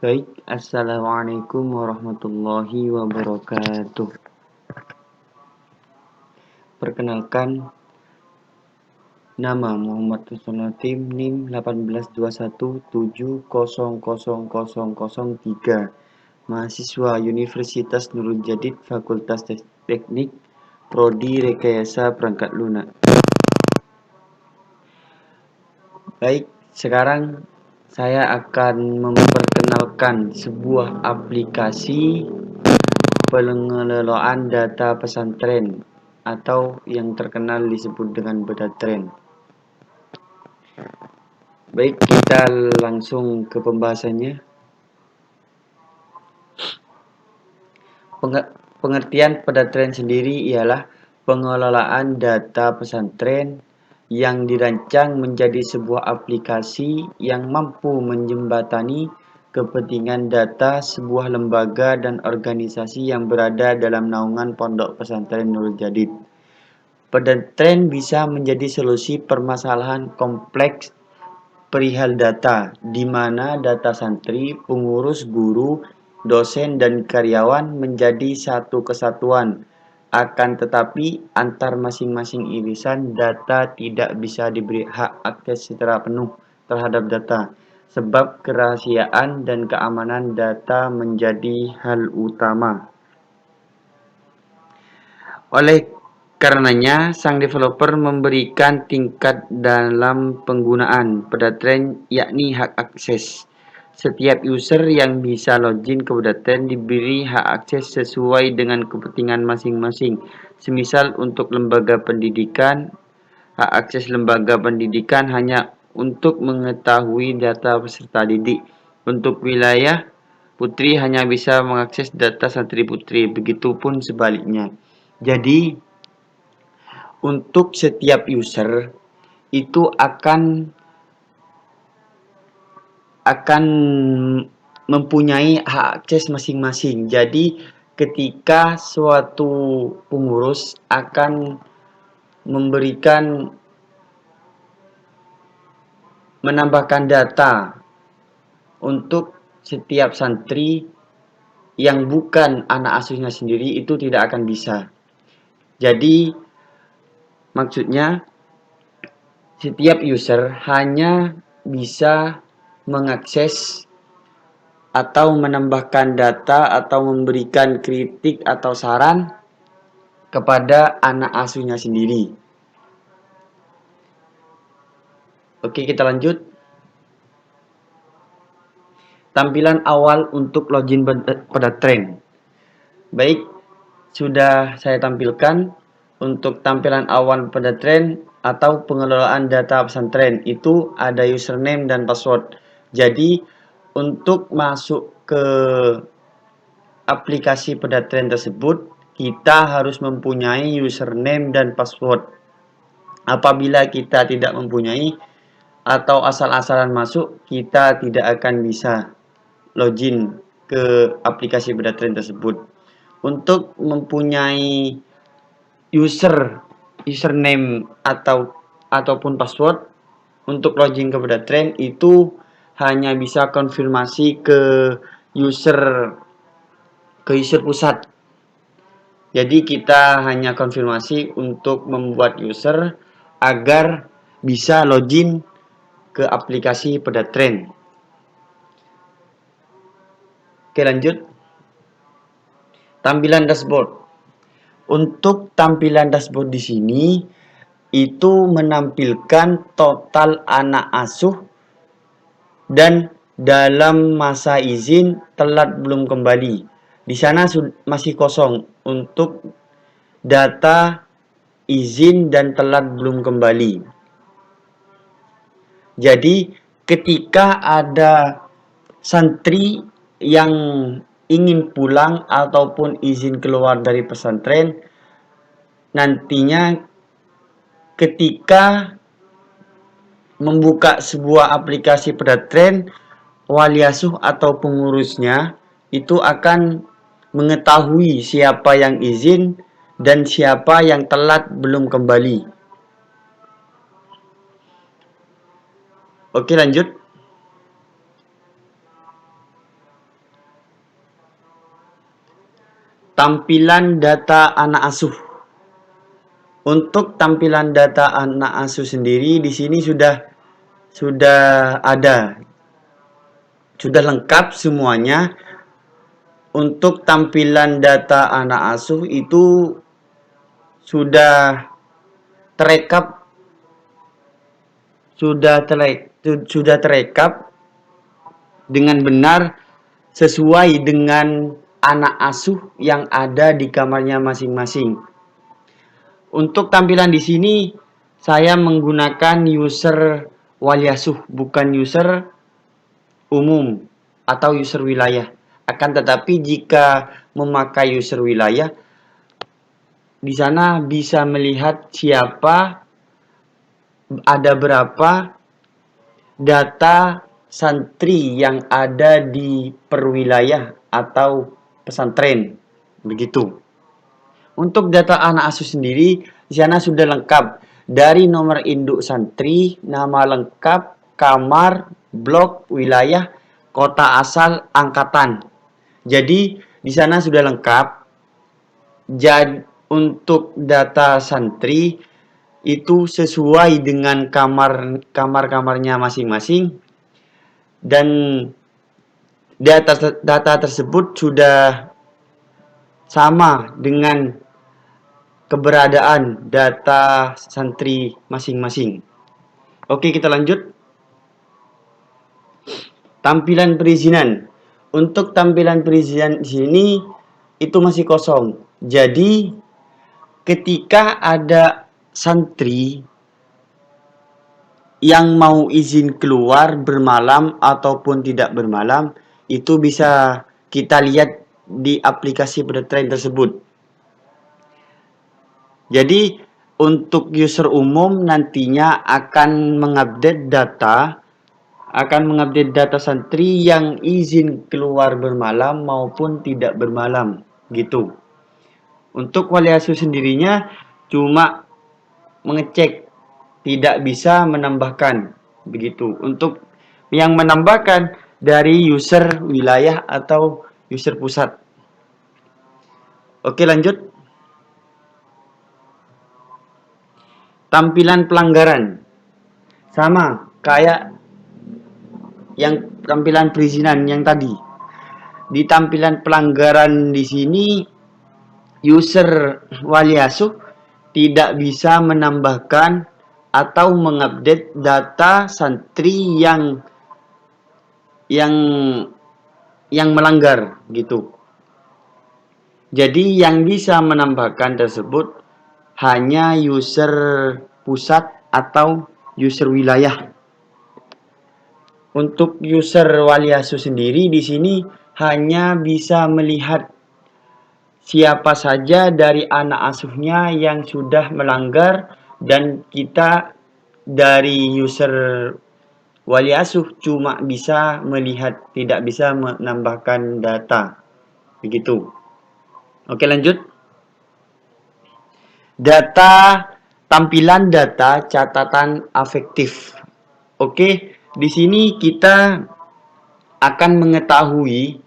Baik, Assalamualaikum warahmatullahi wabarakatuh. Perkenalkan, nama Muhammad Husnullatim, NIM 18217000003, mahasiswa Universitas Nurul Jadid, Fakultas Teknik, Prodi Rekayasa Perangkat Lunak. Baik, sekarang saya akan memperkenalkan sebuah aplikasi pengelolaan data pesantren atau yang terkenal disebut dengan Pedatren. Baik, kita langsung ke pembahasannya. Pengertian Pedatren sendiri ialah pengelolaan data pesantren yang dirancang menjadi sebuah aplikasi yang mampu menjembatani kepentingan data sebuah lembaga dan organisasi yang berada dalam naungan Pondok Pesantren Nurul Jadid. Pedatren bisa menjadi solusi permasalahan kompleks perihal data, di mana data santri, pengurus, guru, dosen, dan karyawan menjadi satu kesatuan. Akan tetapi, antar masing-masing irisan data tidak bisa diberi hak akses secara penuh terhadap data, sebab kerahasiaan dan keamanan data menjadi hal utama. Oleh karenanya, sang developer memberikan tingkat dalam penggunaan Pedatren, yakni hak akses. Setiap user yang bisa login ke Pedatren diberi hak akses sesuai dengan kepentingan masing-masing. Semisal untuk lembaga pendidikan, hak akses lembaga pendidikan hanya untuk mengetahui data peserta didik. Untuk wilayah putri hanya bisa mengakses data santri putri, begitupun sebaliknya. Jadi, untuk setiap user itu akan mempunyai hak akses masing-masing. Jadi, ketika suatu pengurus akan menambahkan data untuk setiap santri yang bukan anak asuhnya sendiri, itu tidak akan bisa. Jadi, maksudnya setiap user hanya bisa mengakses atau menambahkan data atau memberikan kritik atau saran kepada anak asuhnya sendiri. Oke, kita lanjut. Tampilan awal untuk login Pedatren. Baik, sudah saya tampilkan untuk tampilan awal Pedatren atau pengelolaan data pesantren. Itu ada username dan password. Jadi, untuk masuk ke aplikasi Pedatren tersebut, kita harus mempunyai username dan password. Apabila kita tidak mempunyai atau asal-asalan masuk, kita tidak akan bisa login ke aplikasi Pedatren tersebut. Untuk mempunyai username ataupun password untuk login ke Pedatren itu hanya bisa konfirmasi ke user pusat. Jadi kita hanya konfirmasi untuk membuat user agar bisa login ke aplikasi Pedatren. Oke, lanjut. Tampilan dashboard. Untuk tampilan dashboard di sini itu menampilkan total anak asuh dan dalam masa izin telat belum kembali. Di sana masih kosong untuk data izin dan telat belum kembali. Jadi ketika ada santri yang ingin pulang ataupun izin keluar dari pesantren, nantinya ketika membuka sebuah aplikasi pesantren, wali asuh atau pengurusnya itu akan mengetahui siapa yang izin dan siapa yang telat belum kembali. Oke, lanjut. Tampilan data anak asuh. Untuk tampilan data anak asuh sendiri di sini sudah ada, sudah lengkap semuanya. Untuk tampilan data anak asuh itu sudah terekap dengan benar sesuai dengan anak asuh yang ada di kamarnya masing-masing. Untuk tampilan di sini saya menggunakan user wali asuh, bukan user umum atau user wilayah. Akan tetapi jika memakai user wilayah, di sana bisa melihat siapa, ada berapa data santri yang ada di perwilayah atau pesantren, begitu. Untuk data anak asuh sendiri, di sana sudah lengkap dari nomor induk santri, nama lengkap, kamar, blok, wilayah, kota asal, angkatan. Jadi di sana sudah lengkap. Jadi untuk data santri itu sesuai dengan kamar-kamarnya masing-masing, dan data tersebut sudah sama dengan keberadaan data santri masing-masing. Oke, kita lanjut. Tampilan perizinan. Untuk tampilan perizinan di sini itu masih kosong. Jadi ketika ada santri yang mau izin keluar bermalam ataupun tidak bermalam, itu bisa kita lihat di aplikasi pesantren tersebut. Jadi untuk user umum nantinya akan mengupdate data santri yang izin keluar bermalam maupun tidak bermalam, gitu. Untuk wali asuh sendirinya cuma mengecek, tidak bisa menambahkan, begitu. Untuk yang menambahkan dari user wilayah atau user pusat. Oke, lanjut. Tampilan pelanggaran sama kayak yang tampilan perizinan yang tadi. Di tampilan pelanggaran di sini user wali asuh tidak bisa menambahkan atau mengupdate data santri yang melanggar, gitu. Jadi yang bisa menambahkan tersebut hanya user pusat atau user wilayah. Untuk user wali asuh sendiri di sini hanya bisa melihat siapa saja dari anak asuhnya yang sudah melanggar, dan kita dari user wali asuh cuma bisa melihat, tidak bisa menambahkan data, begitu. Oke, lanjut. Tampilan data catatan afektif. Oke, di sini kita akan mengetahui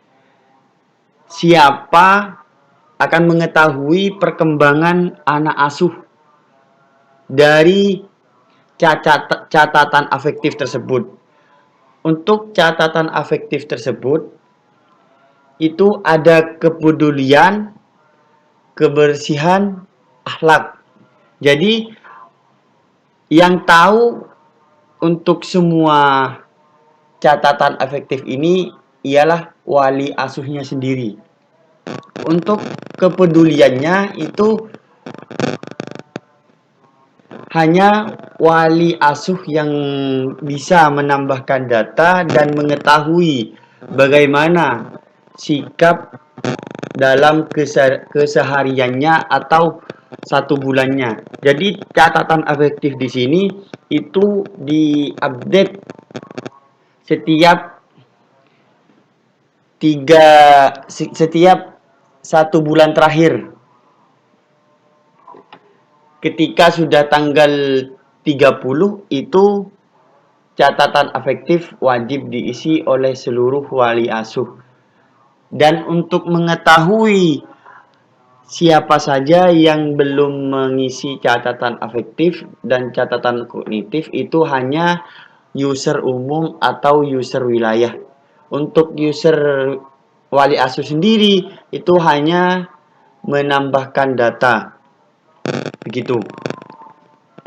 perkembangan anak asuh dari catatan afektif tersebut. Untuk catatan afektif tersebut itu ada kepedulian, kebersihan, akhlak. Jadi Yang tahu untuk semua catatan efektif ini ialah wali asuhnya sendiri. Untuk kepeduliannya itu hanya wali asuh yang bisa menambahkan data dan mengetahui bagaimana sikap dalam kesehariannya atau 1 bulannya. Jadi catatan efektif di sini itu diupdate setiap 1 bulan terakhir. Ketika sudah tanggal 30 itu catatan efektif wajib diisi oleh seluruh wali asuh. Dan untuk mengetahui siapa saja yang belum mengisi catatan efektif dan catatan kognitif itu hanya user umum atau user wilayah. Untuk user wali asuh sendiri itu hanya menambahkan data. Begitu.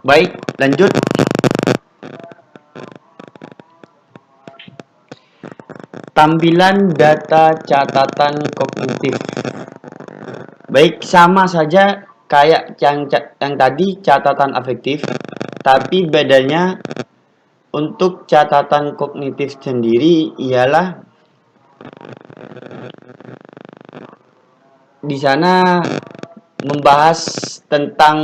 Baik, lanjut. Tampilan data catatan kognitif. Baik, sama saja kayak yang tadi catatan efektif, tapi bedanya untuk catatan kognitif sendiri ialah di sana membahas tentang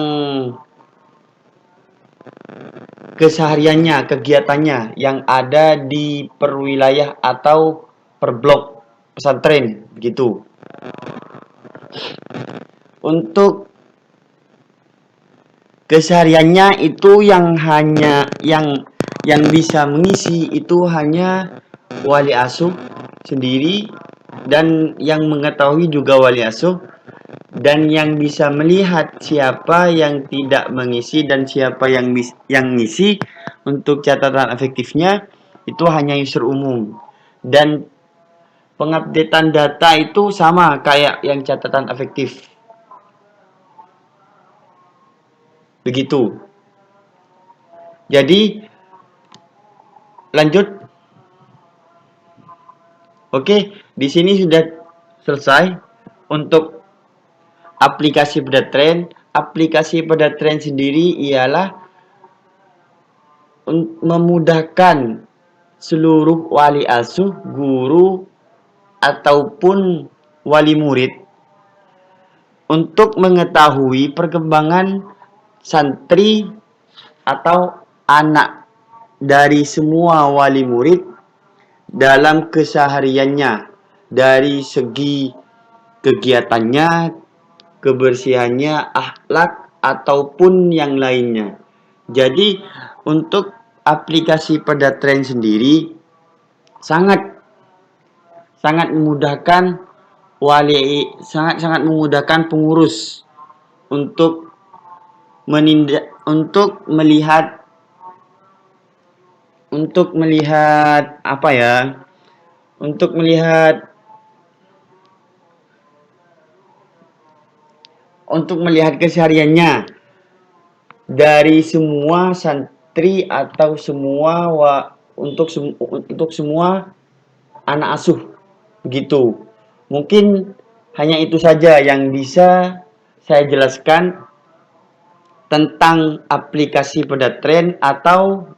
kesehariannya, kegiatannya yang ada di perwilayah atau per blok pesantren begitu. Untuk kesehariannya itu yang bisa mengisi itu hanya wali asuh sendiri, dan yang mengetahui juga wali asuh, dan yang bisa melihat siapa yang tidak mengisi dan siapa yang ngisi. Untuk catatan efektifnya itu hanya user umum, dan pengupdatean data itu sama kayak yang catatan efektif. Begitu. Jadi lanjut. Oke, di sini sudah selesai untuk aplikasi Pedatren. Aplikasi Pedatren sendiri ialah memudahkan seluruh wali asuh, guru, ataupun wali murid untuk mengetahui perkembangan santri atau anak dari semua wali murid dalam kesehariannya, dari segi kegiatannya, kebersihannya, akhlak, ataupun yang lainnya. Jadi untuk aplikasi Pedatren sendiri sangat memudahkan sangat memudahkan pengurus untuk melihat kesehariannya dari semua santri atau untuk semua anak asuh begitu. Mungkin hanya itu saja yang bisa saya jelaskan tentang aplikasi Pedatren atau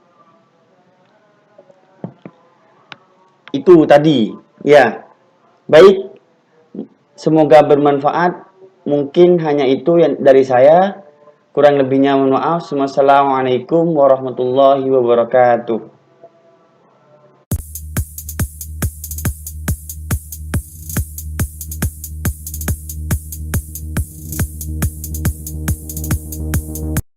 itu tadi. Ya. Baik. Semoga bermanfaat. Mungkin hanya itu yang dari saya. Kurang lebihnya mohon maaf. Wassalamualaikum warahmatullahi wabarakatuh.